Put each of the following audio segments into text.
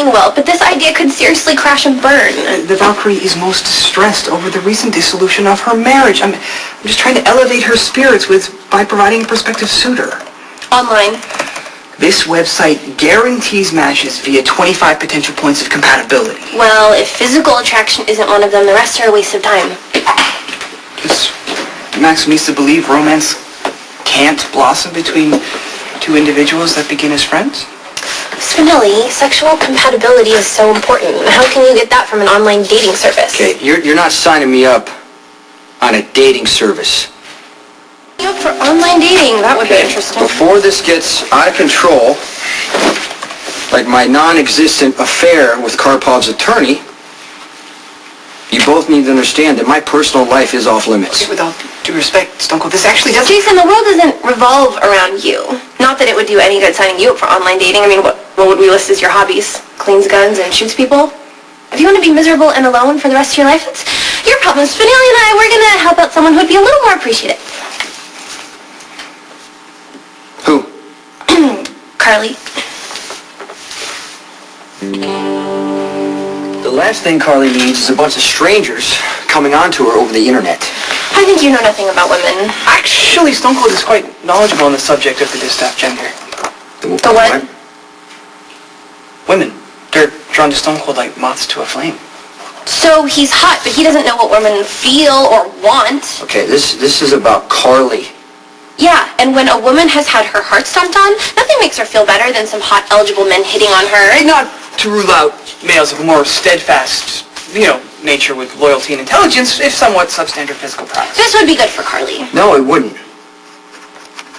mean well, but this idea could seriously crash and burn. The Valkyrie is most distressed over the recent dissolution of her marriage. I'm just trying to elevate her spirits by providing a prospective suitor. Online. This website guarantees matches via 25 potential points of compatibility. Well, if physical attraction isn't one of them, the rest are a waste of time. Does Max needs to believe romance can't blossom between two individuals that begin as friends? Spinelli, sexual compatibility is so important. How can you get that from an online dating service? Okay, you're not signing me up on a dating service. You up for online dating? That would be interesting. Before this gets out of control, like my non-existent affair with Karpov's attorney, you both need to understand that my personal life is off limits. Okay, with all due respect, Stone Cold, this actually doesn't... Jason, the world doesn't revolve around you. Not that it would do any good signing you up for online dating. I mean, what would we list as your hobbies? Cleans guns and shoots people? If you want to be miserable and alone for the rest of your life, it's your problem. Spinelli and I, we're going to help out someone who'd be a little more appreciative. Who? Carly. The last thing Carly needs is a bunch of strangers coming onto her over the internet. I think you know nothing about women. Actually, Stone Cold is quite knowledgeable on the subject of the distaff gender. The what? Women. They're drawn to Stone Cold like moths to a flame. So he's hot, but he doesn't know what women feel or want. Okay, this is about Carly. Yeah, and when a woman has had her heart stomped on, nothing makes her feel better than some hot, eligible men hitting on her. Not to rule out males of a more steadfast, nature with loyalty and intelligence, if somewhat substandard physical prowess. This would be good for Carly. No, it wouldn't.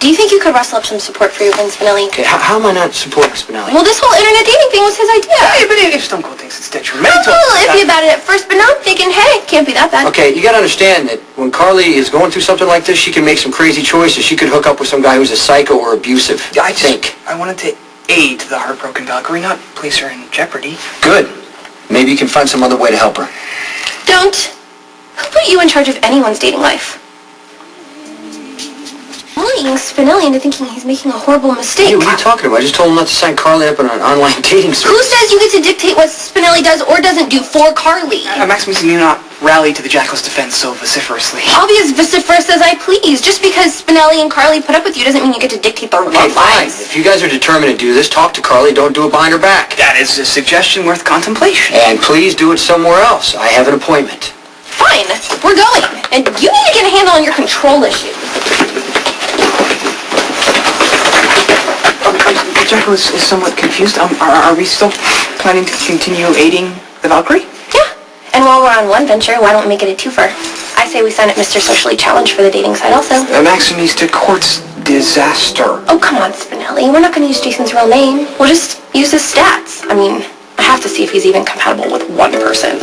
Do you think you could rustle up some support for your friend Spinelli? Okay, how am I not supporting Spinelli? Well, this whole internet dating thing was his idea. Hey, but if Stone Cold thinks it's detrimental... I was a little iffy about it at first, but now I'm thinking, hey, can't be that bad. Okay, you gotta understand that when Carly is going through something like this, she can make some crazy choices. She could hook up with some guy who's a psycho or abusive. I wanted to aid the heartbroken Valkyrie, not place her in jeopardy. Good. Maybe you can find some other way to help her. Don't. Who put you in charge of anyone's dating life? Bullying Spinelli into thinking he's making a horrible mistake. Hey, what are you talking about? I just told him not to sign Carly up on an online dating service. Who says you get to dictate what Spinelli does or doesn't do for Carly? Max means you not rally to the Jackal's defense so vociferously. I'll be as vociferous as I please. Just because Spinelli and Carly put up with you doesn't mean you get to dictate their love lives. If you guys are determined to do this, talk to Carly. Don't do it behind her back. That is a suggestion worth contemplation. And please do it somewhere else. I have an appointment. Fine. We're going. And you need to get a handle on your control issues. Jackal is somewhat confused. Are we still planning to continue aiding the Valkyrie? Yeah. And while we're on one venture, why don't we make it a twofer? I say we sign up Mr. Socially Challenged for the dating side also. Maxie needs to court's disaster. Oh, come on, Spinelli. We're not going to use Jason's real name. We'll just use his stats. I mean, I have to see if he's even compatible with one person.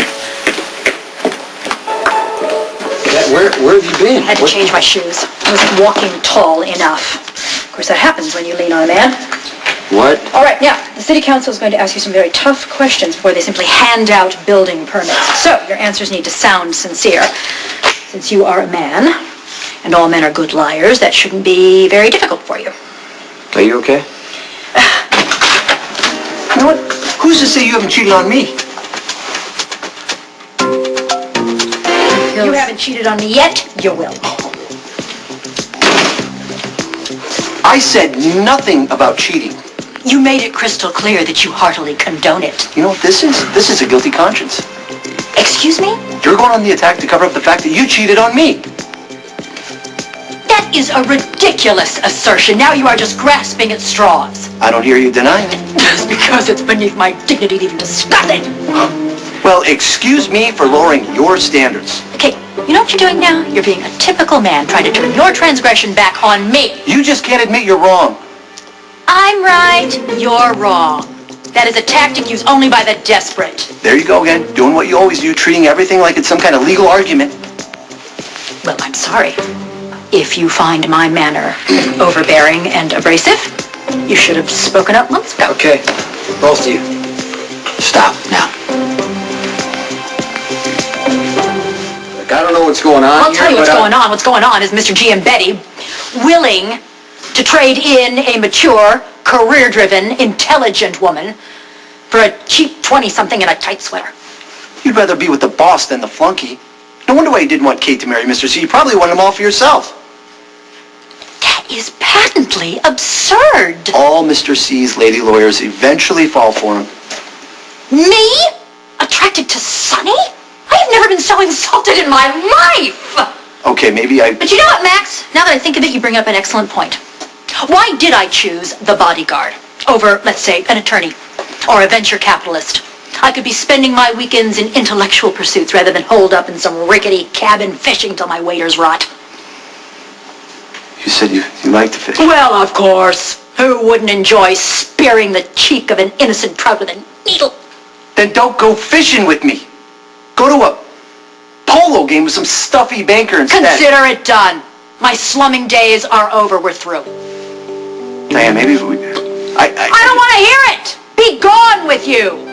Where have you been? I had to change my shoes. I wasn't walking tall enough. Of course, that happens when you lean on a man. What? All right, now, the city council is going to ask you some very tough questions before they simply hand out building permits. So, your answers need to sound sincere. Since you are a man, and all men are good liars, that shouldn't be very difficult for you. Are you okay? You know what? Who's to say you haven't cheated on me? You haven't cheated on me yet, you will. I said nothing about cheating. You made it crystal clear that you heartily condone it. You know what this is? This is a guilty conscience. Excuse me? You're going on the attack to cover up the fact that you cheated on me. That is a ridiculous assertion. Now you are just grasping at straws. I don't hear you denying it. Just because it's beneath my dignity to even discuss it. Well, excuse me for lowering your standards. Okay, you know what you're doing now? You're being a typical man trying to turn your transgression back on me. You just can't admit you're wrong. I'm right, you're wrong. That is a tactic used only by the desperate. There you go again, doing what you always do, treating everything like it's some kind of legal argument. Well, I'm sorry. If you find my manner overbearing and abrasive, you should have spoken up months ago. Okay, both of you. Stop now. Look, I don't know what's going on I'll tell you what's going on. What's going on is Mr. G and Betty willing to trade in a mature, career-driven, intelligent woman for a cheap 20-something in a tight sweater. You'd rather be with the boss than the flunky. No wonder why you didn't want Kate to marry Mr. C. You probably wanted them all for yourself. That is patently absurd. All Mr. C's lady lawyers eventually fall for him. Me? Attracted to Sonny? I've never been so insulted in my life! Okay, maybe I... But you know what, Max? Now that I think of it, you bring up an excellent point. Why did I choose the bodyguard over, let's say, an attorney or a venture capitalist? I could be spending my weekends in intellectual pursuits rather than holed up in some rickety cabin fishing till my waders rot. You said you like to fish. Well, of course. Who wouldn't enjoy spearing the cheek of an innocent trout with a needle? Then don't go fishing with me. Go to a polo game with some stuffy banker instead. Consider it done. My slumming days are over. We're through. Diane, maybe we... I don't want to hear it! Be gone with you!